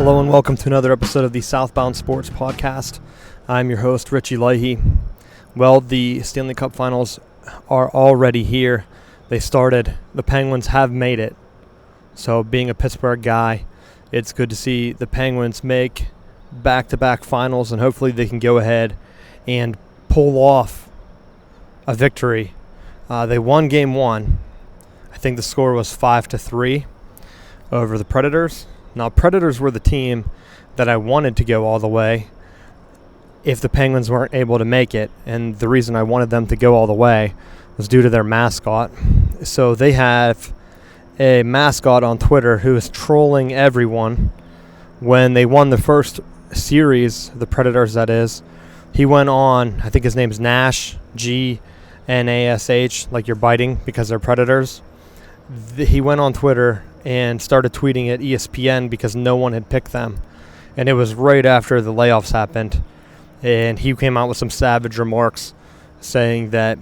Hello and welcome to another episode of the Southbound Sports Podcast. I'm your host, Richie Leahy. Well, the Stanley Cup Finals are already here. They started. The Penguins have made it. So being a Pittsburgh guy, it's good to see the Penguins make back-to-back finals, and hopefully they can go ahead and pull off a victory. They won Game 1. I think the score was 5-3 over the Predators. Now, Predators were the team that I wanted to go all the way if the Penguins weren't able to make it. And the reason I wanted them to go all the way was due to their mascot. So they have a mascot on Twitter who is trolling everyone. When they won the first series, the Predators that is, he went on, I think his name's Nash, Gnash, like you're biting because they're Predators. He went on Twitter and started tweeting at ESPN because no one had picked them. And it was right after the layoffs happened. And he came out with some savage remarks saying that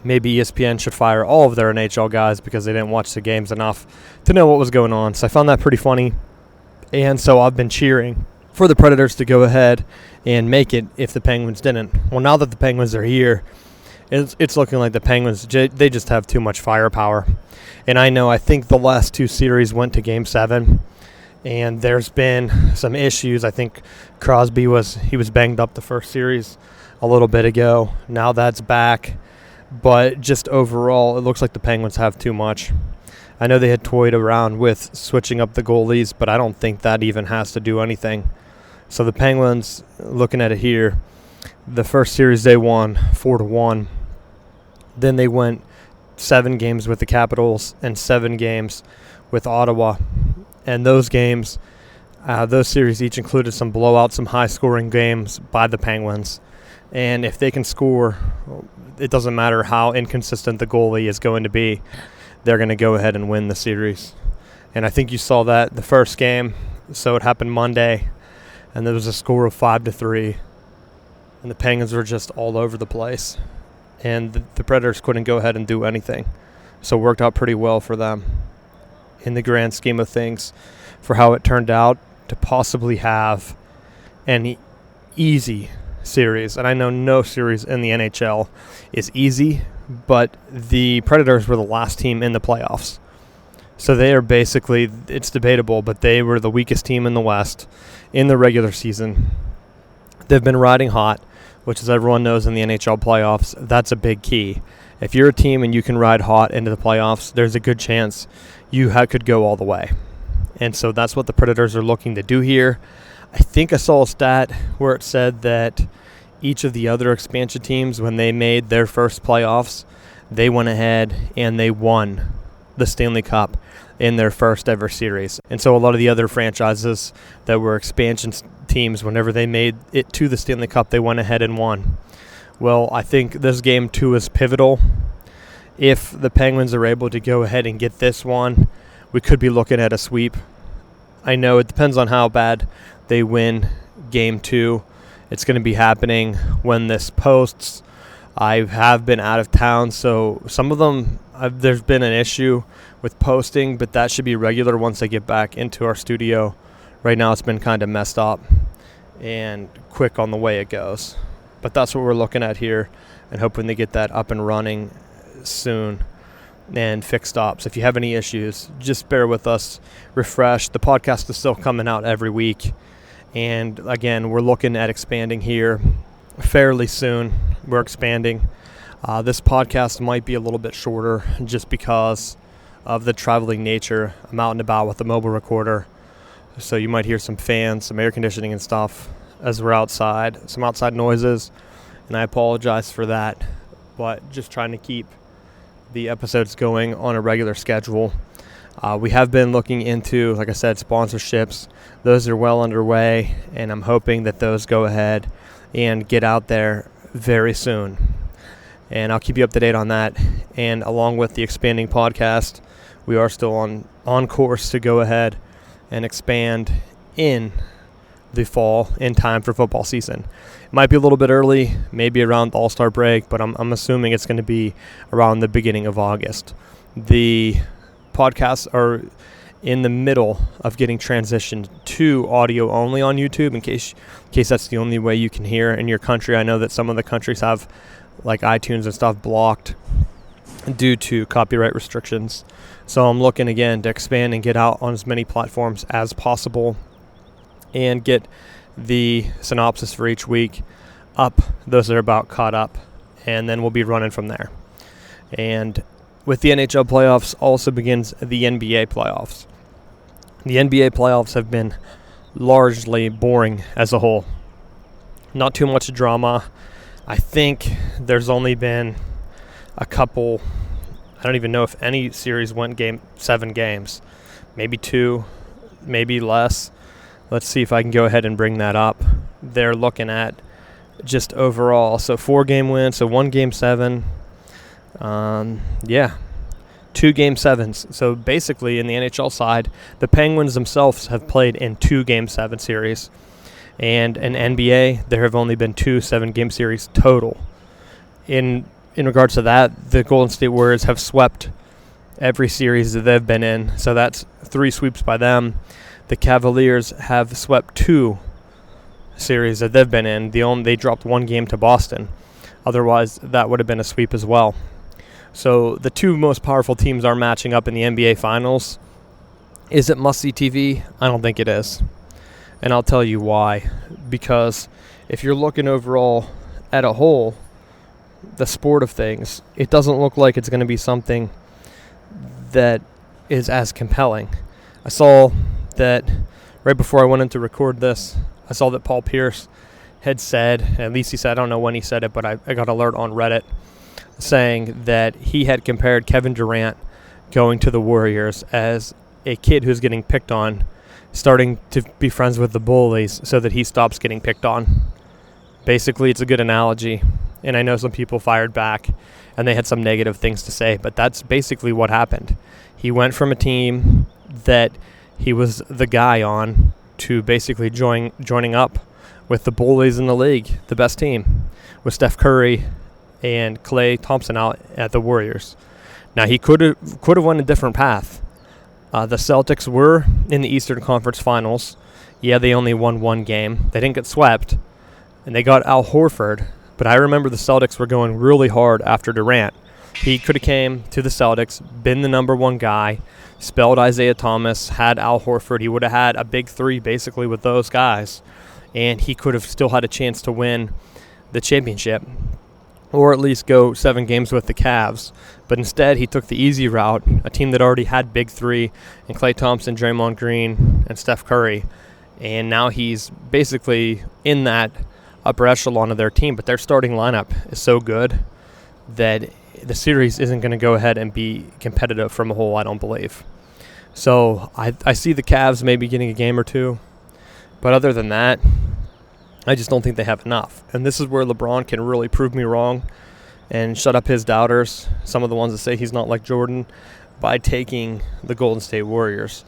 maybe ESPN should fire all of their NHL guys because they didn't watch the games enough to know what was going on. So I found that pretty funny. And so I've been cheering for the Predators to go ahead and make it if the Penguins didn't. Well, now that the Penguins are here, it's looking like the Penguins, they just have too much firepower. And I think the last two series went to Game 7, and there's been some issues. I think Crosby was banged up the first series a little bit ago. Now that's back. But just overall, it looks like the Penguins have too much. I know they had toyed around with switching up the goalies, but I don't think that even has to do anything. So the Penguins, looking at it here, the first series they won 4-1. Then they went 7 games with the Capitals and 7 games with Ottawa. And those games, those series each included some blowouts, some high-scoring games by the Penguins. And if they can score, it doesn't matter how inconsistent the goalie is going to be, they're going to go ahead and win the series. And I think you saw that the first game. So it happened Monday, and there was a score of 5-3. And the Penguins were just all over the place. And the Predators couldn't go ahead and do anything. So it worked out pretty well for them in the grand scheme of things for how it turned out to possibly have an easy series. And I know no series in the NHL is easy, but the Predators were the last team in the playoffs. So they are basically, it's debatable, but they were the weakest team in the West in the regular season. They've been riding hot, which, as everyone knows in the NHL playoffs, that's a big key. If you're a team and you can ride hot into the playoffs, there's a good chance you could go all the way. And so that's what the Predators are looking to do here. I think I saw a stat where it said that each of the other expansion teams, when they made their first playoffs, they went ahead and they won the Stanley Cup in their first ever series. And so a lot of the other franchises that were expansion teams, whenever they made it to the Stanley Cup, they went ahead and won. Well, I think this Game 2 is pivotal. If the Penguins are able to go ahead and get this one, we could be looking at a sweep. I know it depends on how bad they win Game 2. It's going to be happening when this posts. I have been out of town, so some of them, there's been an issue with posting, but that should be regular once I get back into our studio. Right now it's been kind of messed up and quick on the way it goes. But that's what we're looking at here and hoping to get that up and running soon and fixed up. So if you have any issues, just bear with us. Refresh. The podcast is still coming out every week. And again, we're looking at expanding here fairly soon. We're expanding. This podcast might be a little bit shorter just because of the traveling nature. I'm out and about with a mobile recorder. So you might hear some fans, some air conditioning and stuff as we're outside, some outside noises, and I apologize for that. But just trying to keep the episodes going on a regular schedule. We have been looking into, like I said, sponsorships. Those are well underway, and I'm hoping that those go ahead and get out there very soon. And I'll keep you up to date on that. And along with the expanding podcast, we are still on course to go ahead and expand in the fall in time for football season. It might be a little bit early, maybe around the All-Star break, but I'm assuming it's going to be around the beginning of August. The podcasts are in the middle of getting transitioned to audio only on YouTube in case that's the only way you can hear in your country. I know that some of the countries have like iTunes and stuff blocked due to copyright restrictions. So I'm looking again to expand and get out on as many platforms as possible and get the synopsis for each week up, those that are about caught up, and then we'll be running from there. And with the NHL playoffs also begins the NBA playoffs. The NBA playoffs have been largely boring as a whole. Not too much drama. I think there's only been a couple, I don't even know if any series went 7 games. Maybe 2, maybe less. Let's see if I can go ahead and bring that up. They're looking at just overall. So 4-game wins, so 1 Game 7. 2 Game 7s. So basically in the NHL side, the Penguins themselves have played in 2 Game 7 series. And in NBA, there have only been 2 7-game series total. In regards to that, the Golden State Warriors have swept every series that they've been in. So that's 3 sweeps by them. The Cavaliers have swept 2 series that they've been in. They dropped 1 game to Boston. Otherwise, that would have been a sweep as well. So the 2 most powerful teams are matching up in the NBA Finals. Is it must-see TV? I don't think it is. And I'll tell you why. Because if you're looking overall at a whole, the sport of things, it doesn't look like it's going to be something that is as compelling. I saw that right before I went in to record this, I saw that Paul Pierce had said, at least he said, I don't know when he said it, but I got an alert on Reddit saying that he had compared Kevin Durant going to the Warriors as a kid who's getting picked on, starting to be friends with the bullies so that he stops getting picked on. Basically, it's a good analogy, and I know some people fired back and they had some negative things to say, but that's basically what happened. He went from a team that he was the guy on to basically joining up with the bullies in the league, the best team, with Steph Curry and Klay Thompson out at the Warriors. Now, he could have went a different path. The Celtics were in the Eastern Conference Finals. Yeah, they only won 1 game. They didn't get swept, and they got Al Horford. But I remember the Celtics were going really hard after Durant. He could have came to the Celtics, been the number 1 guy, spelled Isaiah Thomas, had Al Horford. He would have had a big 3 basically with those guys, and he could have still had a chance to win the championship or at least go 7 games with the Cavs. But instead, he took the easy route, a team that already had big 3 and Klay Thompson, Draymond Green, and Steph Curry. And now he's basically in that upper echelon of their team, but their starting lineup is so good that the series isn't going to go ahead and be competitive from a whole, I don't believe. So I see the Cavs maybe getting a game or 2, but other than that, I just don't think they have enough. And this is where LeBron can really prove me wrong and shut up his doubters, some of the ones that say he's not like Jordan, by taking the Golden State Warriors.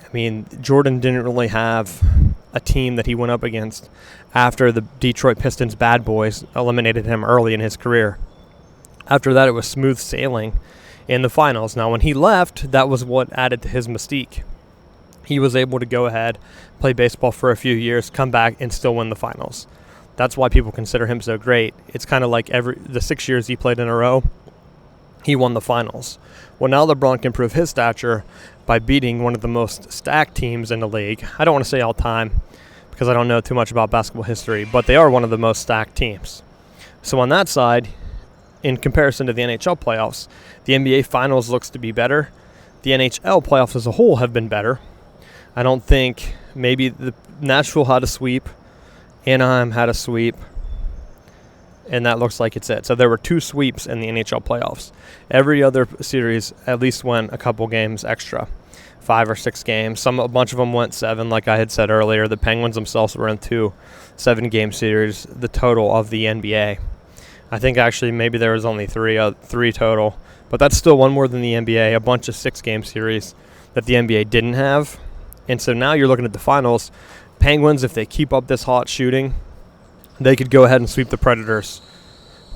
I mean, Jordan didn't really have a team that he went up against after the Detroit Pistons bad boys eliminated him early in his career. After that, it was smooth sailing in the finals. Now, when he left, that was what added to his mystique. He was able to go ahead, play baseball for a few years, come back, and still win the finals. That's why people consider him so great. It's kind of like the 6 years he played in a row, he won the finals. Well, now LeBron can prove his stature by beating one of the most stacked teams in the league. I don't want to say all time because I don't know too much about basketball history, but they are one of the most stacked teams. So on that side, in comparison to the NHL playoffs, the NBA Finals looks to be better. The NHL playoffs as a whole have been better. I don't think maybe the Nashville had a sweep, Anaheim had a sweep, and that looks like it's it. So there were 2 sweeps in the NHL playoffs. Every other series at least went a couple games extra, 5 or 6 games. A bunch of them went 7, like I had said earlier. The Penguins themselves were in 2 7-game series, the total of the NBA. I think actually maybe there was only 3 total, but that's still one more than the NBA, a bunch of 6-game series that the NBA didn't have. And so now you're looking at the finals. Penguins, if they keep up this hot shooting, they could go ahead and sweep the Predators,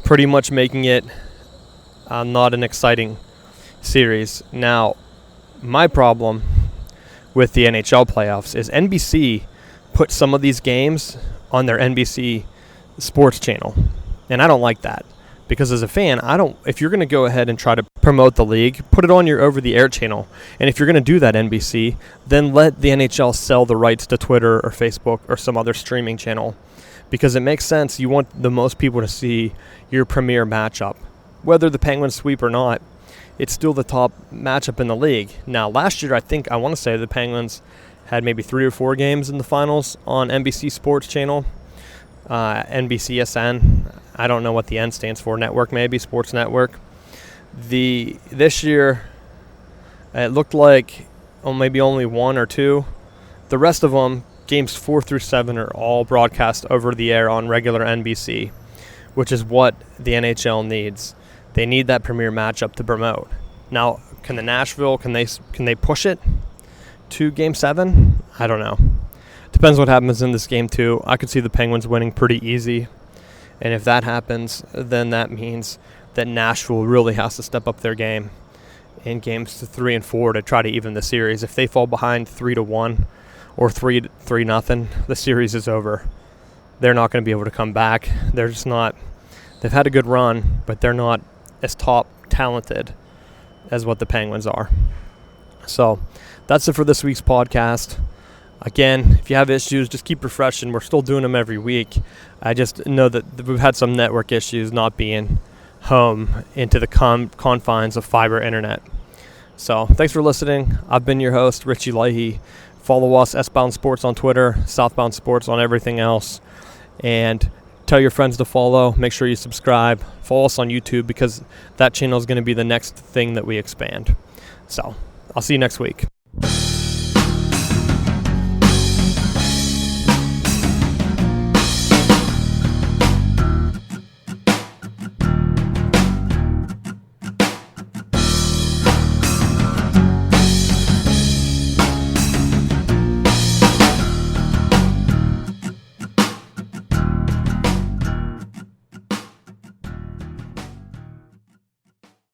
pretty much making it not an exciting series. Now, my problem with the NHL playoffs is NBC put some of these games on their NBC sports channel. And I don't like that. Because as a fan, if you're going to go ahead and try to promote the league, put it on your over-the-air channel. And if you're going to do that, NBC, then let the NHL sell the rights to Twitter or Facebook or some other streaming channel. Because it makes sense. You want the most people to see your premier matchup. Whether the Penguins sweep or not, it's still the top matchup in the league. Now, last year, I want to say the Penguins had maybe 3 or 4 games in the finals on NBC Sports Channel, NBCSN. I don't know what the N stands for. Network, maybe Sports Network. This year, it looked like maybe only 1 or 2. The rest of them, games 4 through 7, are all broadcast over the air on regular NBC, which is what the NHL needs. They need that premier matchup to promote. Now, can they push it to Game 7? I don't know. Depends what happens in this Game 2. I could see the Penguins winning pretty easy. And if that happens, then that means that Nashville really has to step up their game in Games 3 and 4 to try to even the series. If they fall behind 3-1 or 3-0, the series is over. They're not going to be able to come back. They're just not. They've had a good run, but they're not as top talented as what the Penguins are. So that's it for this week's podcast. Again, if you have issues, just keep refreshing. We're still doing them every week. I just know that we've had some network issues not being home into the confines of fiber internet. So thanks for listening. I've been your host, Richie Leahy. Follow us, S-Bound Sports on Twitter, Southbound Sports on everything else. And tell your friends to follow. Make sure you subscribe. Follow us on YouTube because that channel is going to be the next thing that we expand. So I'll see you next week.